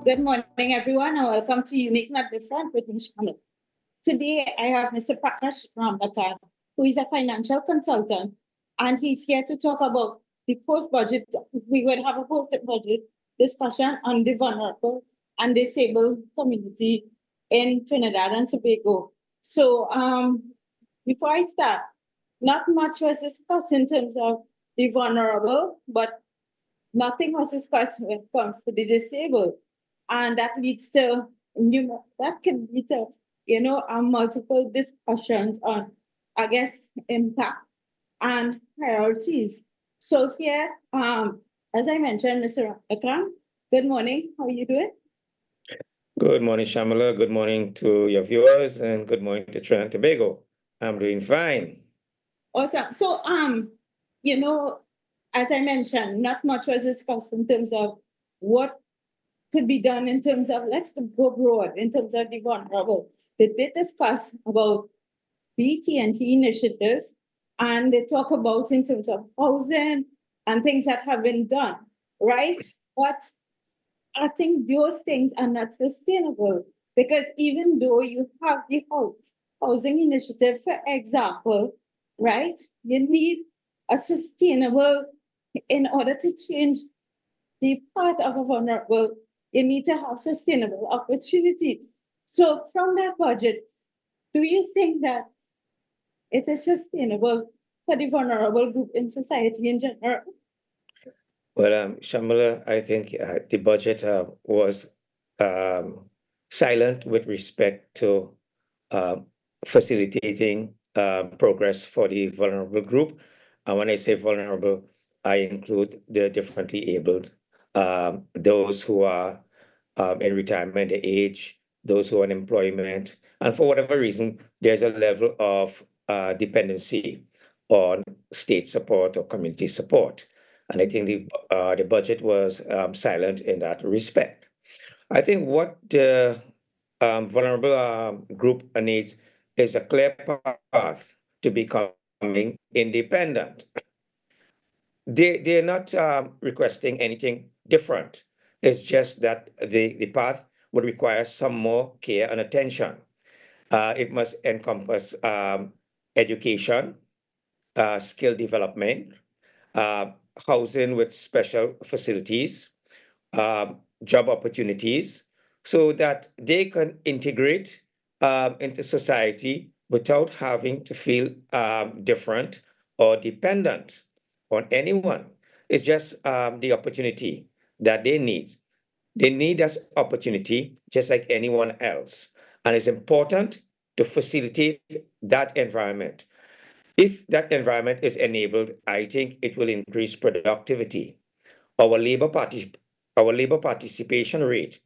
Good morning, everyone, and welcome to Unique Not Different with Nish Kamala. Today, I have Mr. Prakash Rambakar, who is a financial consultant, and he's here to talk about the post-budget. We will have a post-budget discussion on the vulnerable and disabled community in Trinidad and Tobago. So, before I start, not much was discussed in terms of the vulnerable, but nothing was discussed when it comes to the disabled. And that leads to that can lead to multiple discussions on, I guess, impact and priorities. So here, as I mentioned, Mr. Akram, good morning. How are you doing? Good morning, Shamala. Good morning to your viewers, and good morning to Trinidad and Tobago. I'm doing fine. Awesome. So, you know, as I mentioned, not much was discussed in terms of what could be done in terms of, let's go broad in terms of the vulnerable. They did discuss about BT&T initiatives, and they talk about in terms of housing and things that have been done, right? But I think those things are not sustainable because even though you have the housing initiative, for example, right, you need a sustainable, in order to change the part of a vulnerable, you need to have sustainable opportunity. So from that budget, do you think that it is sustainable for the vulnerable group in society in general? Well, Shamala, I think the budget was um, silent with respect to uh, facilitating progress for the vulnerable group. And when I say vulnerable, I include the differently abled, those who are in retirement age, those who are in employment, and for whatever reason, there's a level of dependency on state support or community support. And I think the budget was silent in that respect. I think what the vulnerable group needs is a clear path to becoming independent. They're not requesting anything different. It's just that the path would require some more care and attention. It must encompass education, skill development, uh, housing with special facilities, job opportunities, so that they can integrate into society without having to feel different or dependent on anyone. It's just the opportunity that they need. They need this opportunity just like anyone else. And it's important to facilitate that environment. If that environment is enabled, I think it will increase productivity. Our labor party, our labor participation rate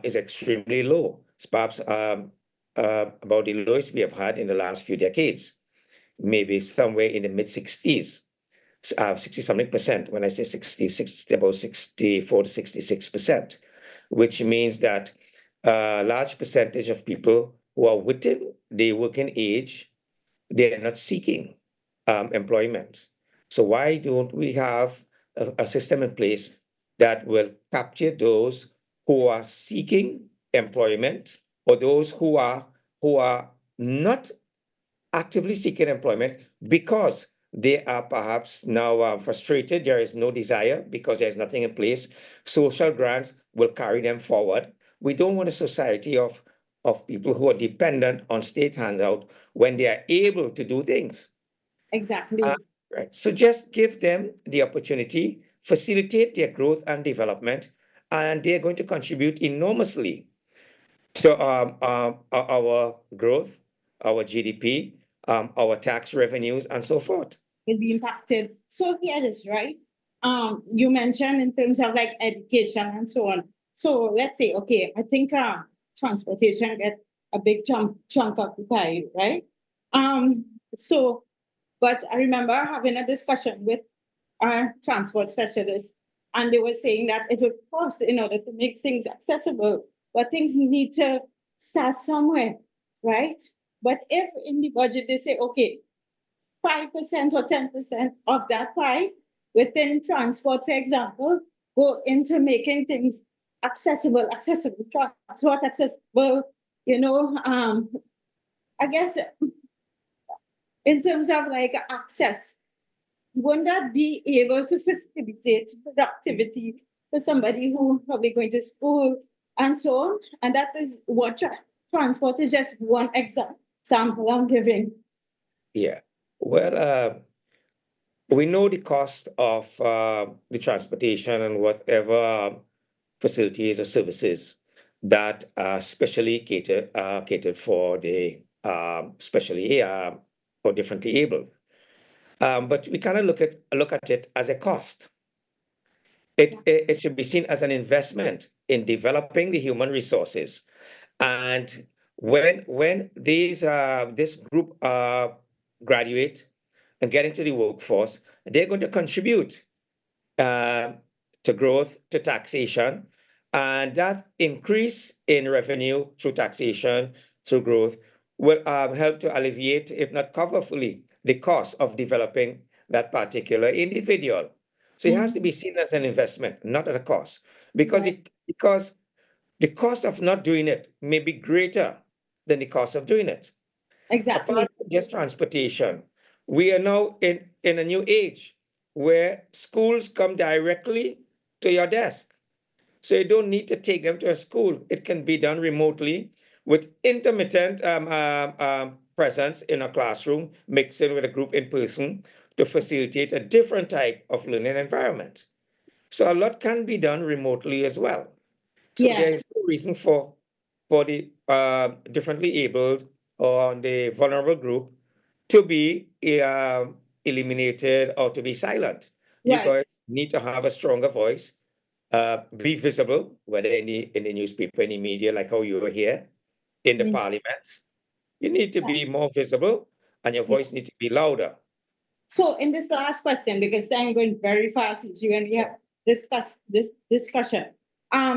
is extremely low. It's perhaps about the lowest we have had in the last few decades, maybe somewhere in the mid 60s, 60 something percent. When I say 60, 60 about 64 to 66%, which means that a large percentage of people who are within the working age, they're not seeking employment. So why don't we have a system in place that will capture those who are seeking employment or those who are not actively seeking employment because they are perhaps now frustrated. There is no desire because there's nothing in place. Social grants will carry them forward. We don't want a society of people who are dependent on state handout when they are able to do things. Exactly. Right. So just give them the opportunity, facilitate their growth and development, and they're going to contribute enormously to our growth, our GDP, our tax revenues, and so forth. Will be impacted. So here it is, right? You mentioned in terms of like education and so on. So let's say, okay, I think transportation get a big chunk of the pie, right? Um, so, but I remember having a discussion with a transport specialist, and they were saying that it would cost in order to make things accessible, but things need to start somewhere, right? But if in the budget they say, okay, 5% or 10% of that pie within transport, for example, go into making things accessible, transport accessible, you know, I guess in terms of like access, wouldn't that be able to facilitate productivity for somebody who probably going to school and so on? And that is what transport is just one example I'm giving. Yeah. Well, we know the cost of the transportation and whatever facilities or services that are specially catered for the specially or differently able. But we kind of look at it as a cost. It should be seen as an investment in developing the human resources. And when this group graduate and get into the workforce, they're going to contribute uh, to growth, to taxation, and that increase in revenue through taxation, through growth, will help to alleviate, if not cover fully, the cost of developing that particular individual. So it has to be seen as an investment, not at a cost, because Right. because the cost of not doing it may be greater than the cost of doing it. Exactly. Apart from just transportation, we are now in a new age where schools come directly to your desk. So you don't need to take them to a school. It can be done remotely with intermittent presence in a classroom, mixing with a group in person to facilitate a different type of learning environment. So a lot can be done remotely as well. So Yeah. there is no reason for the differently abled or the vulnerable group to be eliminated or to be silent. You Right. guys need to have a stronger voice, be visible, whether in the newspaper, in the media, like how you are here, in the Mm. parliament. You need to be more visible and your Yeah. voice needs to be louder. So in this last question, because I'm going very fast with you and we have discussed this discussion.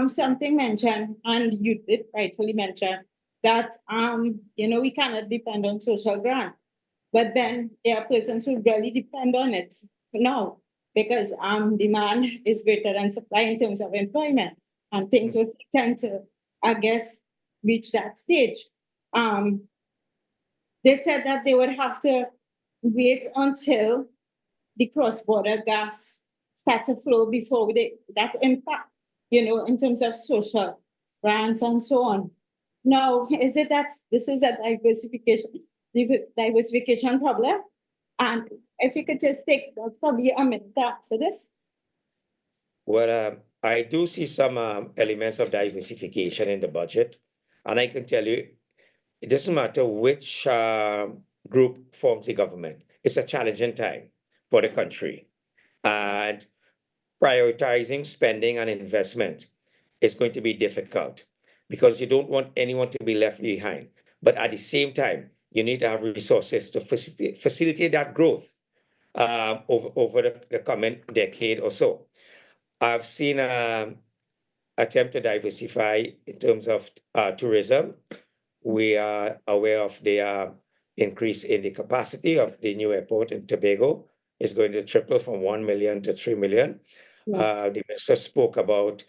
Something mentioned, and you did rightfully mention that we cannot depend on social grant. But then there are persons who really depend on it now because demand is greater than supply in terms of employment. And things will tend to, I guess, reach that stage. Um, they said that they would have to wait until the cross-border gas start to flow before that impact, in terms of social grants and so on. Now, is it that this is a diversification problem? And if you could just take probably a minute to answer this. Well, I do see some elements of diversification in the budget, and I can tell you, it doesn't matter which group forms the government. It's a challenging time for the country, and prioritizing spending and investment is going to be difficult because you don't want anyone to be left behind. But at the same time, you need to have resources to facilitate that growth over the coming decade or so. I've seen attempt to diversify in terms of tourism. We are aware of the increase in the capacity of the new airport in Tobago. It's going to triple from 1 million to 3 million. Yes. The minister spoke about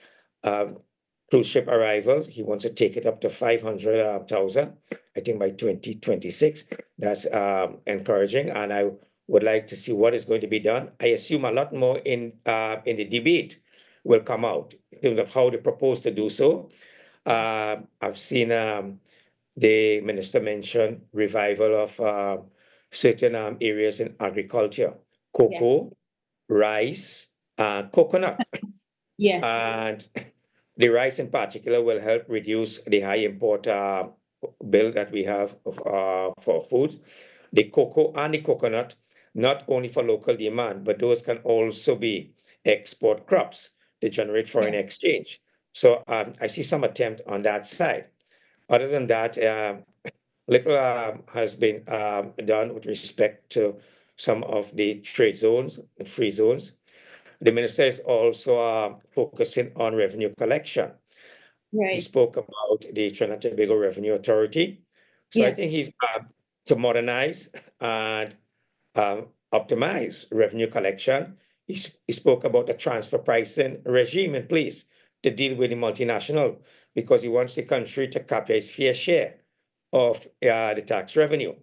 cruise ship arrivals. He wants to take it up to 500,000, I think by 2026. That's encouraging. And I would like to see what is going to be done. I assume a lot more in the debate will come out in terms of how they propose to do so. I've seen the minister mention revival of certain areas in agriculture, Yeah. cocoa, rice, coconut. Yeah. And the rice in particular will help reduce the high import bill that we have for food. The cocoa and the coconut, not only for local demand, but those can also be export crops to generate foreign Yeah. exchange. So I see some attempt on that side. Other than that, little has been done with respect to some of the trade zones and free zones. The minister is also focusing on revenue collection. He Right. spoke about the Trinidad and Tobago Revenue Authority. So I Yeah. think he's to modernize and optimize revenue collection. He spoke about the transfer pricing regime in place to deal with the multinational because he wants the country to capture its fair share of the tax revenue.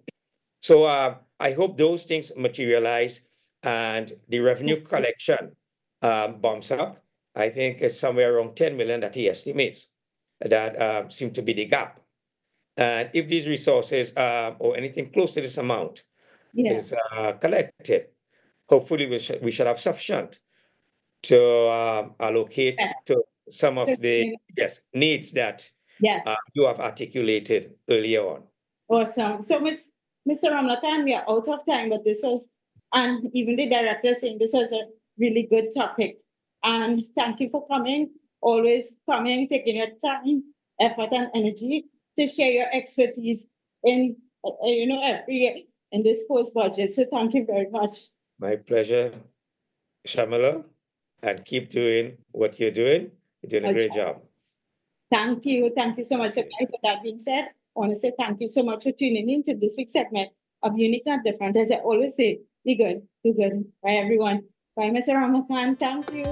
So I hope those things materialize and the revenue collection bumps up. I think it's somewhere around 10 million that he estimates that seem to be the gap. And if these resources or anything close to this amount Yeah, is collected, hopefully we should have sufficient to allocate Yeah. to some of the needs that yes. you have articulated earlier on. Awesome. So, Mr. Ramlatan, we are out of time, but this was, and even the director saying this was a really good topic. And thank you for coming, always coming, taking your time, effort, and energy to share your expertise in, every in this post budget. So, thank you very much. My pleasure, Shamala, and keep doing what you're doing. You're doing a great job. Thank you. Thank you so much. So, guys, with that being said, I want to say thank you so much for tuning in to this week's segment of Unique and Different. As I always say, be good, do good. Bye, everyone. Bye, Mr. Ramlatan. Thank you.